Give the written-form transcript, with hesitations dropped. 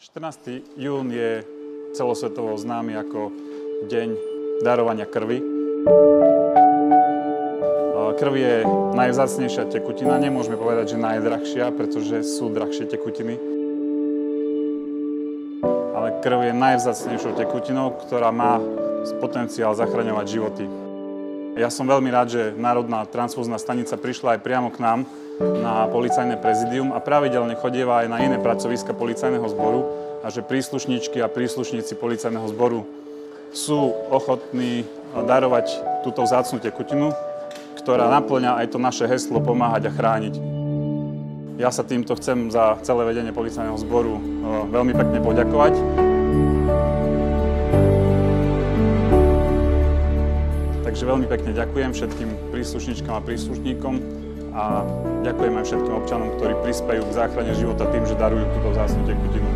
14. jún je celosvetovo známy ako deň darovania krvi. Krv je najvzácnejšia tekutina, nemôžeme povedať, že najdrahšia, pretože sú drahšie tekutiny. Ale krv je najvzácnejšou tekutinou, ktorá má potenciál zachraňovať životy. Ja som veľmi rád, že Národná transfúzna stanica prišla aj priamo k nám na policajné prezidium a pravidelne chodieva aj na iné pracoviska policajného zboru a že príslušníčky a príslušníci policajného zboru sú ochotní darovať túto vzácnu tekutinu, ktorá naplňa aj to naše heslo pomáhať a chrániť. Ja sa týmto chcem za celé vedenie policajného zboru veľmi pekne poďakovať. Takže veľmi pekne ďakujem všetkým príslušničkám a príslušníkom a ďakujem aj všetkým občanom, ktorí prispejú k záchrane života tým, že darujú túto vzácnu tekutinu.